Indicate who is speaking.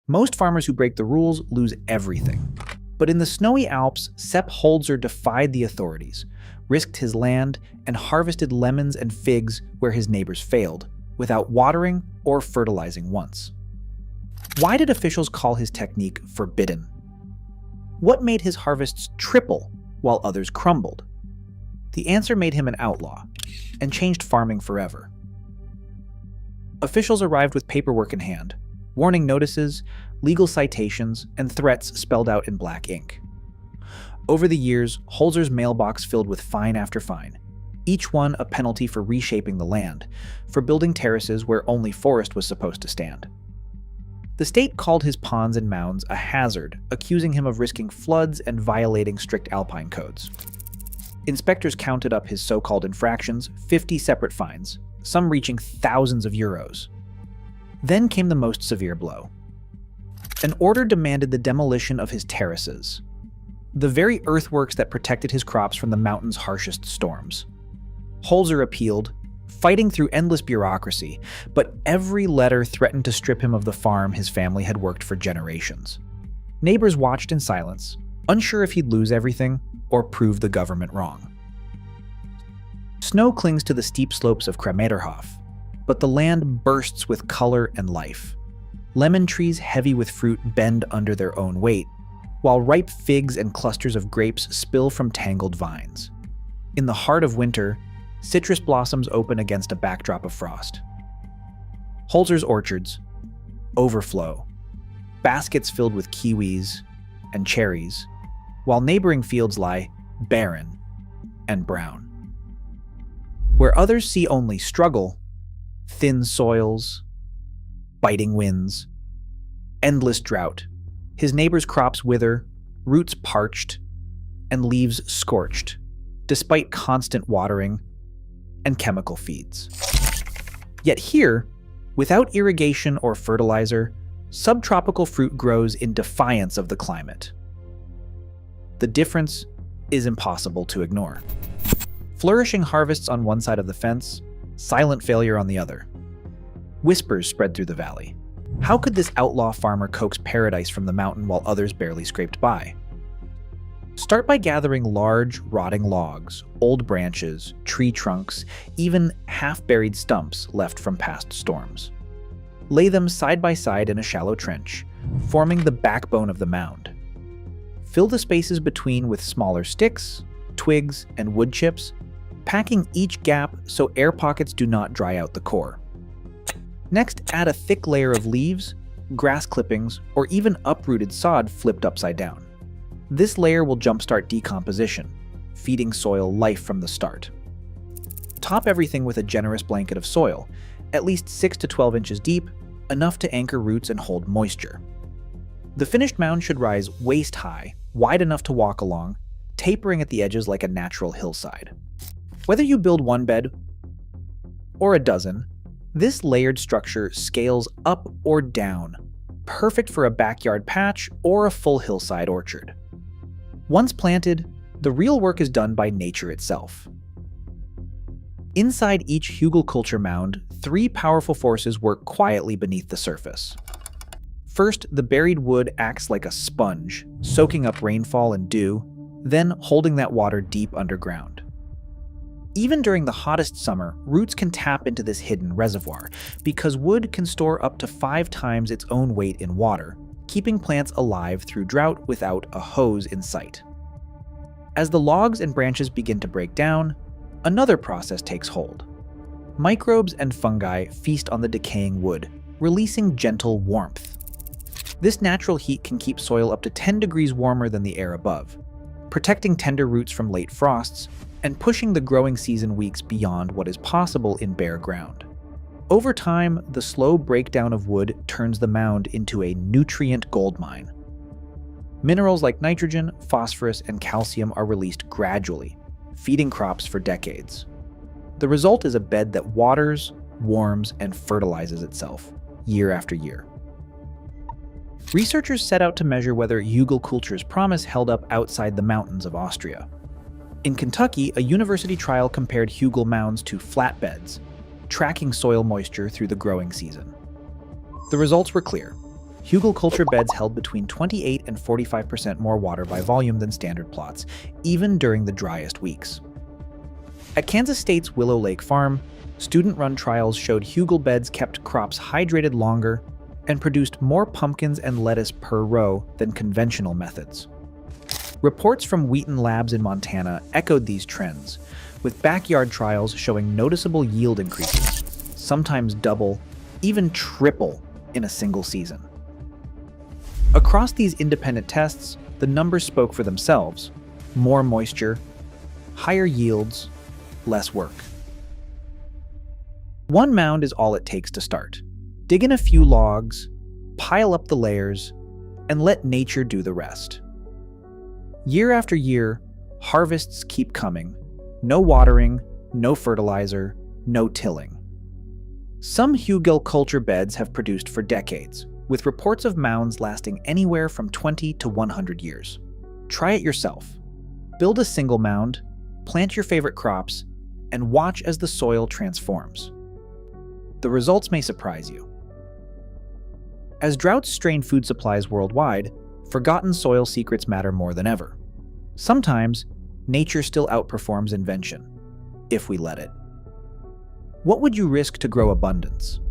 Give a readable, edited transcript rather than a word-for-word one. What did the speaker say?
Speaker 1: Most farmers who break the rules lose everything. But in the snowy Alps, Sepp Holzer defied the authorities, risked his land, and harvested lemons and figs where his neighbors failed, without watering or fertilizing once. Why did officials call his technique forbidden? What made his harvests triple while others crumbled? The answer made him an outlaw and changed farming forever. Officials arrived with paperwork in hand, warning notices, legal citations, and threats spelled out in black ink. Over the years, Holzer's mailbox filled with fine after fine, each one a penalty for reshaping the land, for building terraces where only forest was supposed to stand. The state called his ponds and mounds a hazard, accusing him of risking floods and violating strict alpine codes. Inspectors counted up his so-called infractions, 50 separate fines, some reaching thousands of euros. Then came the most severe blow. An order demanded the demolition of his terraces, the very earthworks that protected his crops from the mountain's harshest storms. Holzer appealed, fighting through endless bureaucracy, but every letter threatened to strip him of the farm his family had worked for generations. Neighbors watched in silence, unsure if he'd lose everything or prove the government wrong. Snow clings to the steep slopes of Krameterhof, but the land bursts with color and life. Lemon trees heavy with fruit bend under their own weight, while ripe figs and clusters of grapes spill from tangled vines. In the heart of winter, citrus blossoms open against a backdrop of frost. Holzer's orchards overflow, baskets filled with kiwis and cherries, while neighboring fields lie barren and brown. Where others see only struggle, thin soils, biting winds, endless drought, his neighbors' crops wither, roots parched, and leaves scorched, despite constant watering and chemical feeds. Yet here, without irrigation or fertilizer, subtropical fruit grows in defiance of the climate. The difference is impossible to ignore. Flourishing harvests on one side of the fence, silent failure on the other. Whispers spread through the valley. How could this outlaw farmer coax paradise from the mountain while others barely scraped by? Start by gathering large, rotting logs, old branches, tree trunks, even half-buried stumps left from past storms. Lay them side by side in a shallow trench, forming the backbone of the mound. Fill the spaces between with smaller sticks, twigs, and wood chips, packing each gap so air pockets do not dry out the core. Next, add a thick layer of leaves, grass clippings, or even uprooted sod flipped upside down. This layer will jumpstart decomposition, feeding soil life from the start. Top everything with a generous blanket of soil, at least 6 to 12 inches deep, enough to anchor roots and hold moisture. The finished mound should rise waist-high, wide enough to walk along, tapering at the edges like a natural hillside. Whether you build one bed or a dozen, this layered structure scales up or down, perfect for a backyard patch or a full hillside orchard. Once planted, the real work is done by nature itself. Inside each hugelkultur mound, 3 powerful forces work quietly beneath the surface. First, the buried wood acts like a sponge, soaking up rainfall and dew, then holding that water deep underground. Even during the hottest summer, roots can tap into this hidden reservoir, because wood can store up to 5 times its own weight in water, keeping plants alive through drought without a hose in sight. As the logs and branches begin to break down, another process takes hold. Microbes and fungi feast on the decaying wood, releasing gentle warmth. This natural heat can keep soil up to 10 degrees warmer than the air above, protecting tender roots from late frosts and pushing the growing season weeks beyond what is possible in bare ground. Over time, the slow breakdown of wood turns the mound into a nutrient goldmine. Minerals like nitrogen, phosphorus, and calcium are released gradually, feeding crops for decades. The result is a bed that waters, warms, and fertilizes itself, year after year. Researchers set out to measure whether hugelkultur's promise held up outside the mountains of Austria. In Kentucky, a university trial compared hugel mounds to flatbeds, tracking soil moisture through the growing season. The results were clear. Hugelkultur beds held between 28 and 45% more water by volume than standard plots, even during the driest weeks. At Kansas State's Willow Lake Farm, student-run trials showed hugel beds kept crops hydrated longer and produced more pumpkins and lettuce per row than conventional methods. Reports from Wheaton Labs in Montana echoed these trends, with backyard trials showing noticeable yield increases, sometimes double, even triple in a single season. Across these independent tests, the numbers spoke for themselves: more moisture, higher yields, less work. One mound is all it takes to start. Dig in a few logs, pile up the layers, and let nature do the rest. Year after year, harvests keep coming. No watering, no fertilizer, no tilling. Some hugelkultur beds have produced for decades, with reports of mounds lasting anywhere from 20 to 100 years. Try it yourself. Build a single mound, plant your favorite crops, and watch as the soil transforms. The results may surprise you. As droughts strain food supplies worldwide, forgotten soil secrets matter more than ever. Sometimes, nature still outperforms invention, if we let it. What would you risk to grow abundance?